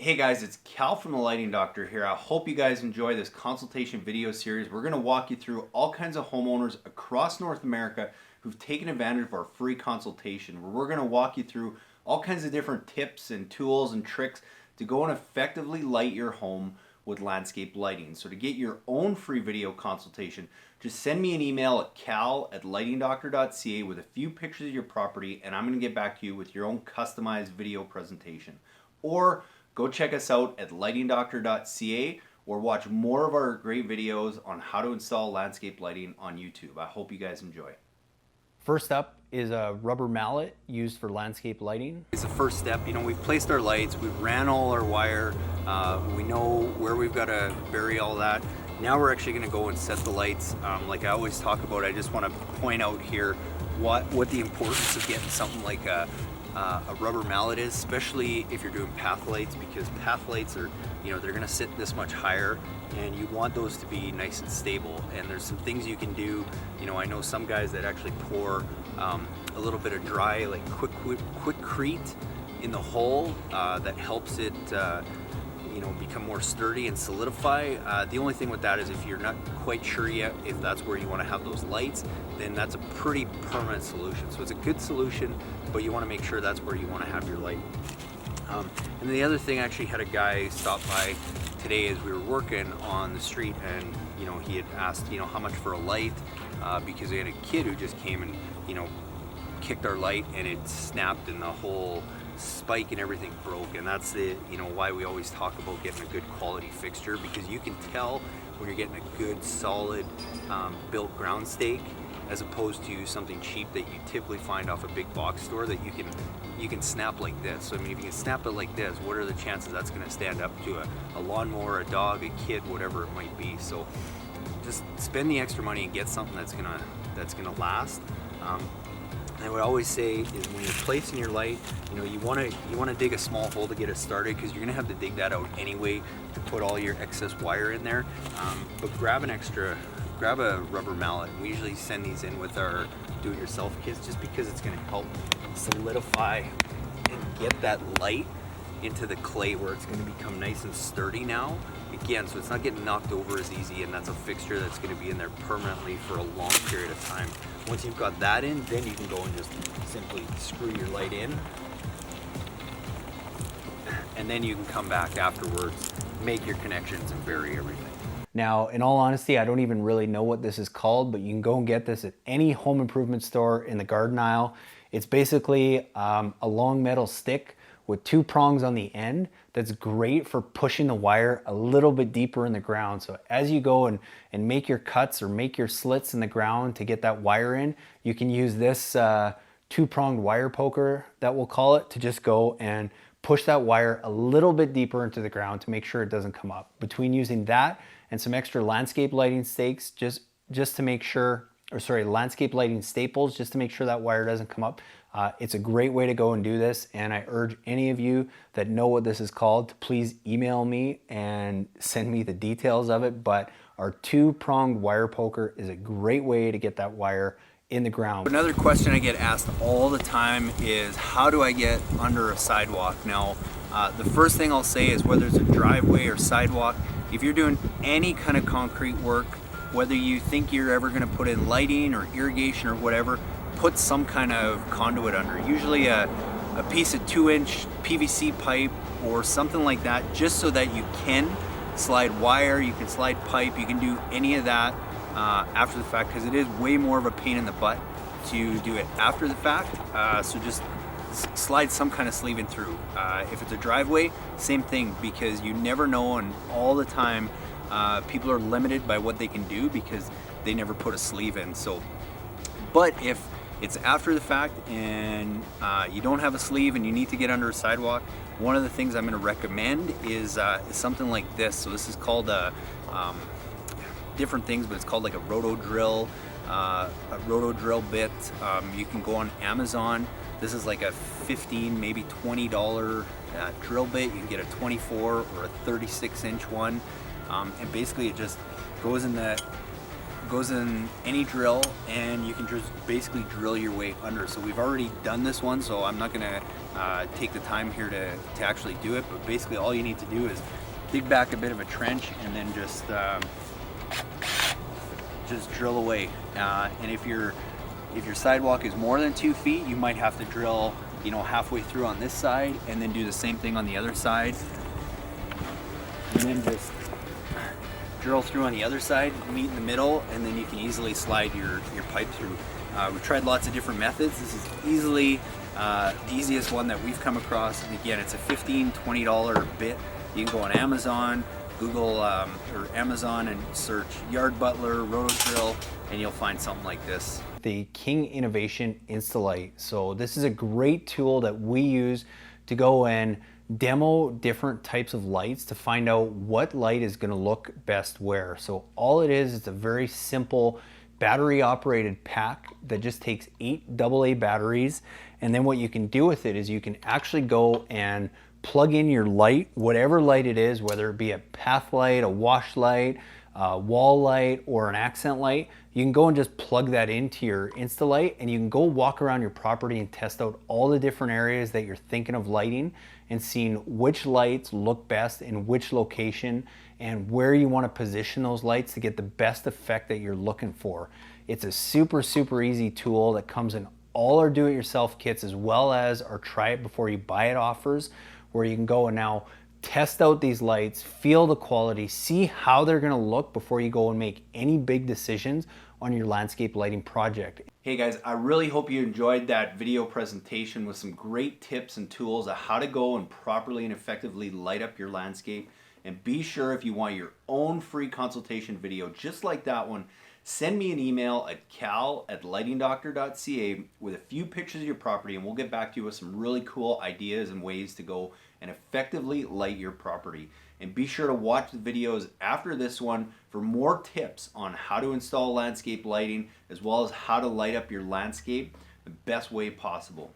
Hey guys, it's Cal from the Lighting Doctor here. I hope you guys enjoy this consultation video series. We're going to walk you through all kinds of homeowners across North America who've taken advantage of our free consultation, where we're going to walk you through all kinds of different tips and tools and tricks to go and effectively light your home with landscape lighting. So to get your own free video consultation, just send me an email at cal@lightingdoctor.ca with a few pictures of your property, and I'm going to get back to you with your own customized video presentation. Or go check us out at lightingdoctor.ca or watch more of our great videos on how to install landscape lighting on YouTube. I hope you guys enjoy. First up is a rubber mallet used for landscape lighting. It's the first step. You know, we've placed our lights, we've ran all our wire, we know where we've got to bury all that. Now we're actually going to go and set the lights. Like I always talk about, I just want to point out here what the importance of getting something like a rubber mallet is, especially if you're doing path lights, because path lights are, you know, they're going to sit this much higher and you want those to be nice and stable. And there's some things you can do. You know, I know some guys that actually pour a little bit of dry, like quickcrete in the hole that helps it you know, become more sturdy and solidify. The only thing with that is if you're not quite sure yet if that's where you want to have those lights, then that's a pretty permanent solution. So it's a good solution, but you want to make sure that's where you want to have your light. And the other thing, I actually had a guy stop by today as we were working on the street, and you know, he had asked, you know, how much for a light, because he had a kid who just came and, you know, kicked our light and it snapped and the whole spike and everything broke. And that's the, you know, why we always talk about getting a good quality fixture, because you can tell when you're getting a good solid built ground stake as opposed to something cheap that you typically find off a big box store that you can snap like this. So I mean, if you can snap it like this, what are the chances that's going to stand up to a lawnmower, a dog, a kid, whatever it might be? So just spend the extra money and get something that's gonna last. I would always say is when you're placing your light, you know, you want to dig a small hole to get it started, because you're going to have to dig that out anyway to put all your excess wire in there. But grab a rubber mallet. We usually send these in with our do-it-yourself kits just because it's going to help solidify and get that light into the clay where it's going to become nice and sturdy now. Again, so it's not getting knocked over as easy, and that's a fixture that's going to be in there permanently for a long period of time. Once you've got that in, then you can go and just simply screw your light in, and then you can come back afterwards, make your connections, and bury everything. Now, in all honesty, I don't even really know what this is called, but you can go and get this at any home improvement store in the garden aisle. It's basically a long metal stick with two prongs on the end that's great for pushing the wire a little bit deeper in the ground. So as you go and make your cuts or make your slits in the ground to get that wire in, you can use this two-pronged wire poker, that we'll call it, to just go and push that wire a little bit deeper into the ground to make sure it doesn't come up. Between using that and some extra landscape lighting stakes, just to make sure, or sorry, landscape lighting staples, just to make sure that wire doesn't come up. It's a great way to go and do this, and I urge any of you that know what this is called to please email me and send me the details of it. But our two-pronged wire poker is a great way to get that wire in the ground. Another question I get asked all the time is, how do I get under a sidewalk? Now, the first thing I'll say is, whether it's a driveway or sidewalk, if you're doing any kind of concrete work, whether you think you're ever going to put in lighting or irrigation or whatever, put some kind of conduit under. Usually a piece of 2-inch PVC pipe or something like that, just so that you can slide wire, you can slide pipe, you can do any of that after the fact, because it is way more of a pain in the butt to do it after the fact. So just slide some kind of sleeve in through. If it's a driveway, same thing, because you never know, and all the time people are limited by what they can do because they never put a sleeve in. So, but if it's after the fact and you don't have a sleeve and you need to get under a sidewalk, one of the things I'm going to recommend is something like this. So this is called different things, but it's called like a Roto Drill Bit. You can go on Amazon. This is like a $15, maybe $20 drill bit. You can get a 24 or a 36-inch one, and basically it just goes in any drill, and you can just basically drill your way under. So we've already done this one, so I'm not gonna take the time here to actually do it, but basically all you need to do is dig back a bit of a trench and then just drill away. And if your sidewalk is more than 2 feet, you might have to drill, you know, halfway through on this side and then do the same thing on the other side, and then just drill through on the other side, meet in the middle, and then you can easily slide your pipe through. We've tried lots of different methods. This is easily the easiest one that we've come across. And again, it's a $15-20 bit. You can go on Amazon, Google or Amazon and search Yard Butler, Roto Drill, and you'll find something like this. The King Innovation Instalight. So this is a great tool that we use to go and demo different types of lights to find out what light is going to look best where. So all it is, it's a very simple battery operated pack that just takes 8 AA batteries, and then what you can do with it is you can actually go and plug in your light, whatever light it is, whether it be a path light, a wash light, a wall light, or an accent light. You can go and just plug that into your Instalight, and you can go walk around your property and test out all the different areas that you're thinking of lighting and seeing which lights look best in which location and where you want to position those lights to get the best effect that you're looking for. It's a super easy tool that comes in all our do-it-yourself kits as well as our try it before you buy it offers, where you can go and now test out these lights, feel the quality, see how they're going to look before you go and make any big decisions on your landscape lighting project. Hey guys, I really hope you enjoyed that video presentation with some great tips and tools on how to go and properly and effectively light up your landscape. And be sure, if you want your own free consultation video just like that one, send me an email at cal@lightingdoctor.ca with a few pictures of your property, and we'll get back to you with some really cool ideas and ways to go and effectively light your property. And be sure to watch the videos after this one for more tips on how to install landscape lighting as well as how to light up your landscape the best way possible.